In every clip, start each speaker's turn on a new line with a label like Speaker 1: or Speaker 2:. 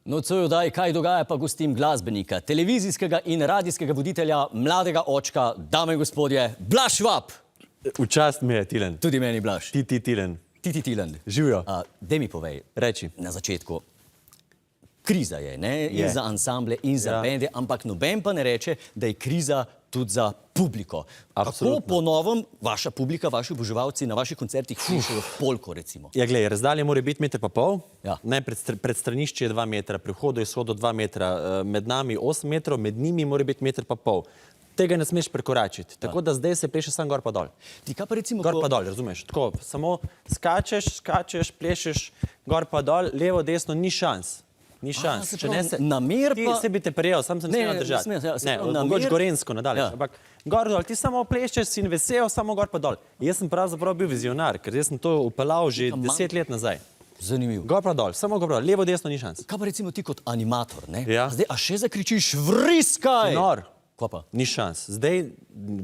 Speaker 1: Nocoj oddaji Kaj dogaja pa gostim glasbenika, televizijskega in radijskega voditelja, mladega očka, dame in gospodje, Blaž Švab.
Speaker 2: V čast mi je, Tilen.
Speaker 1: Tudi meni, Blaž.
Speaker 2: Ti, Tilen.
Speaker 1: Ti, Tilen.
Speaker 2: Živijo.
Speaker 1: Daj mi povej.
Speaker 2: Reči.
Speaker 1: Na začetku. Kriza je, ne? In za ansamble, in za bende, ampak noben pa ne reče, da je kriza tudi za publiko. Kako po novem vaša publika, vaši oboževalci na vaših koncertih slišijo polko, recimo?
Speaker 2: Ja, glej, razdalje mora biti 1,5 metra.
Speaker 1: Ja.
Speaker 2: Ne, pred stranišči je 2 metra, pri vhodu je shodo 2 metra, med nami 8 metrov, med njimi mora biti 1,5 metra. Tega ne smeš prekoračiti. Tako da zdaj se pleše samo gor pa dol.
Speaker 1: Ti kaj pa recimo...
Speaker 2: Gor pa dol, razumeš? Tako, samo skačeš, plešeš, gor pa dol, levo, desno, ni šans. Ni šans.
Speaker 1: Če ne se... Namer pa...
Speaker 2: Ti se bi te prijel, sam sem smela držati. Ne, mogoče Gorenjsko nadalje. Ampak gor dol, ti samo plešeš, si in vesel, samo gor pa dol. Jaz sem pravzaprav bil vizionar, ker jaz sem to upeljal že 10 let nazaj.
Speaker 1: Zanimivo.
Speaker 2: Gor pa dol, samo gor pa dol, levo, desno, ni šans.
Speaker 1: Kaj pa recimo ti kot animator, ne?
Speaker 2: Ja.
Speaker 1: Zdaj, a še zakričiš vriskaj?
Speaker 2: Nor.
Speaker 1: Kaj pa?
Speaker 2: Ni šans. Zdaj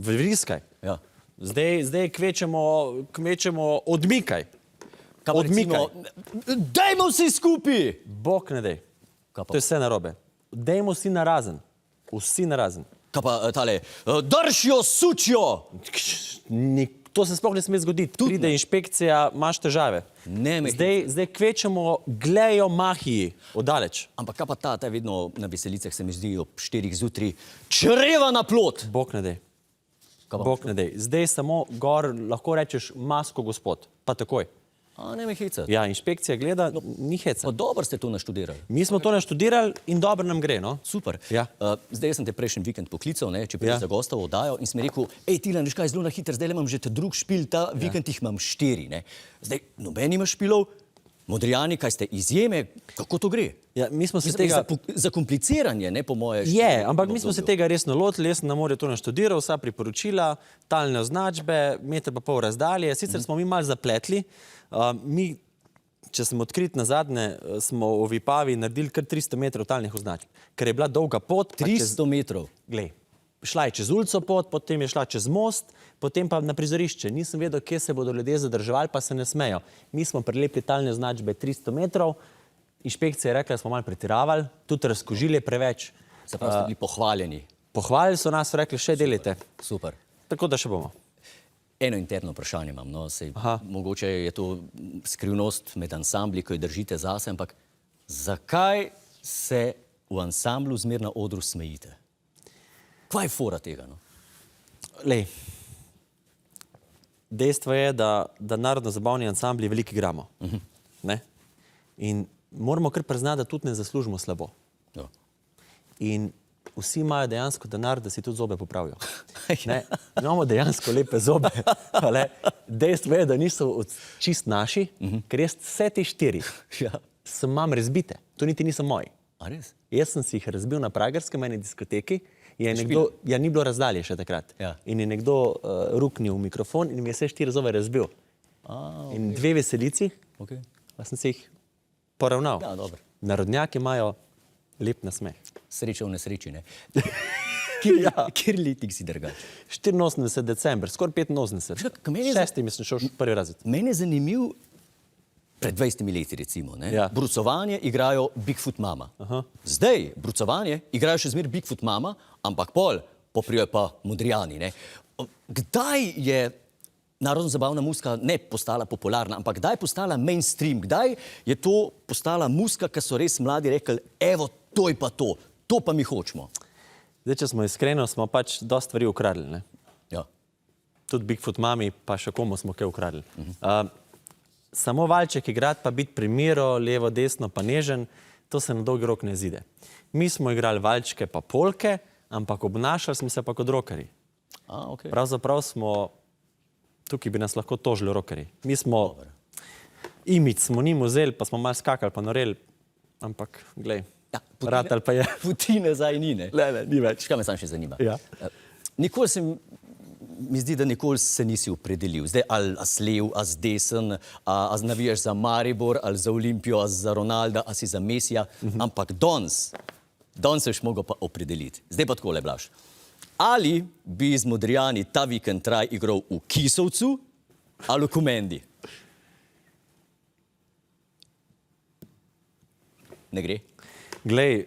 Speaker 2: vriskaj.
Speaker 1: Ja.
Speaker 2: Zdaj kvečemo odmikaj.
Speaker 1: Kaj pa recimo... Dajmo vsi skupaj!
Speaker 2: Bog ne dej. To je vse narobe. Dajmo vsi narazen. Vsi narazen.
Speaker 1: Kaj pa tale, držijo, sučijo!
Speaker 2: To se sploh ne sme zgoditi. Pride inšpekcija, imaš težave. Zdaj kvečemo, glejo mahiji oddaleč.
Speaker 1: Ampak kaj pa ta vedno na veselicah se mi zdi ob 4 zjutraj čreva na plot?
Speaker 2: Bog ne dej. Bog ne dej. Zdaj samo gor lahko rečeš masko gospod. Pa takoj.
Speaker 1: A ne me hecati.
Speaker 2: Ja, inšpekcija gleda, ni heca.
Speaker 1: Pa dobro ste to naštudirali.
Speaker 2: Mi smo to naštudirali in dobro nam gre, no?
Speaker 1: Super.
Speaker 2: Ja.
Speaker 1: Zdaj sem te prejšnji vikend poklical, ne, če prideš za gosta v oddajo in si mi rekel, Tilen, veš kaj, zelo na hitro, zdaj imam že te drug špil, ta vikend jih imam 4, ne. Zdaj, noben ima špilov, Modrijani, kaj ste izjeme, kako to gre?
Speaker 2: Ja, mi smo se tega...
Speaker 1: Za kompliciranje, ne, po moje...
Speaker 2: Je, ampak mi smo se tega resno lotili, jaz sem na morju to naštudiral, vsa priporočila, talne označbe, 1,5 metra razdalje, sicer smo mi malo zapletli. Mi, če sem odkrit nazadnje, smo v Vipavi naredili kar 300 metrov talnih označb, ker je bila dolga pot.
Speaker 1: 300 metrov?
Speaker 2: Glej, šla je čez ulico pot, potem je šla čez most, potem pa na prizorišče. Nisem vedel, kje se bodo ljudje zadrževali, pa se ne smejo. Mi smo prilepili talne označbe 300 metrov, inšpekcija je rekla, da smo malo pretiravali, tudi razkožili je preveč.
Speaker 1: Se pravi, ste bili pohvaljeni?
Speaker 2: Pohvalili so nas, rekli, še delite.
Speaker 1: Super.
Speaker 2: Tako da še bomo.
Speaker 1: Eno interno vprašanje imam, no, mogoče je to skrivnost med ansambli, ko jo držite zase, ampak zakaj se v ansamblu zmer na odru smejite? Kaj je fora tega, no?
Speaker 2: Lej, dejstvo je, da narodno-zabavni ansambli veliko igramo, ne? In moramo kar priznati, da tudi ne zaslužimo slabo. In vsi imajo dejansko denar, da si tudi zobe popravijo. Imamo dejansko lepe zobe. Dejstvo je, da niso čist naši, ker jaz vse te 4 imam razbite. To niti niso moji.
Speaker 1: A res?
Speaker 2: Jaz sem si jih razbil na Pragerskem eni diskoteki. Ja, ni bilo razdalje še takrat. In je nekdo ruknil v mikrofon in mi je vse 4 zobe razbil. In 2 veselici, pa sem se jih poravnal. Narodnjaki imajo lep nasmeh.
Speaker 1: Sreča v nesreči, ne? Kjer letik si drugač?
Speaker 2: 84 december, skoraj 85. 6. sem šel prvi razred.
Speaker 1: Mene je zanimiv, pred 20 leti recimo, ne? Brucovanje igrajo Bigfoot Mama. Zdaj, brucovanje igrajo še zmer Bigfoot Mama, ampak poprijo pa Modrijani, ne? Kdaj je narodno-zabavna muzika ne postala popularna, ampak kdaj je postala mainstream? Kdaj je to postala muzika, ki so res mladi rekli, evo, to je pa to pa mi hočemo?
Speaker 2: Zdaj, če smo iskreno, smo pač dosti stvari ukradli, ne?
Speaker 1: Ja.
Speaker 2: Tudi Bigfoot Mami, pa še komu smo kaj ukradli. Samo valček igrati, pa biti pri miru, levo, desno, pa nežen, to se na dolgi rok ne zide. Mi smo igrali valčke pa polke, ampak obnašali smo se pa kot rokerji. Pravzaprav smo, tukaj bi nas lahko tožili rokerji. Mi smo, imič smo njim vzeli, pa smo malo skakali, pa noreli, ampak, glej, ratal pa je.
Speaker 1: Puti nazaj ni, ne?
Speaker 2: Ne, ni več.
Speaker 1: Kaj me sam še zanima? Nikoli mi zdi, da nikoli se nisi opredelil. Zdaj, ali si lev, ali si desen, ali navijaš za Maribor, ali za Olimpijo, ali za Ronalda, ali si za Mesija, ampak danes se boš mogel pa opredeliti. Zdaj pa takole, Blaž. Ali bi z Modrijani ta vikend traj igral v Kisovcu ali v Komendi?
Speaker 2: Ne Glej,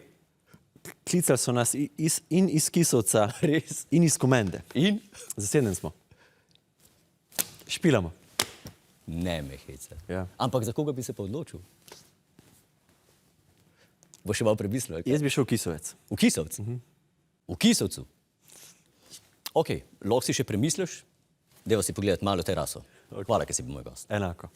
Speaker 2: klicali so nas iz Kisovca,
Speaker 1: Res?
Speaker 2: in iz Komende.
Speaker 1: In?
Speaker 2: Zaseden smo. Špilamo.
Speaker 1: Ne me heca.
Speaker 2: Ja.
Speaker 1: Ampak za koga bi se pa odločil? Bo še malo premislil?
Speaker 2: Jaz bi šel v Kisovec.
Speaker 1: V Kisovcu? V Kisovcu? Ok, lahko si še premisliš, deva si pogledati malo teraso. Hvala, ker si bil moj gost.
Speaker 2: Enako.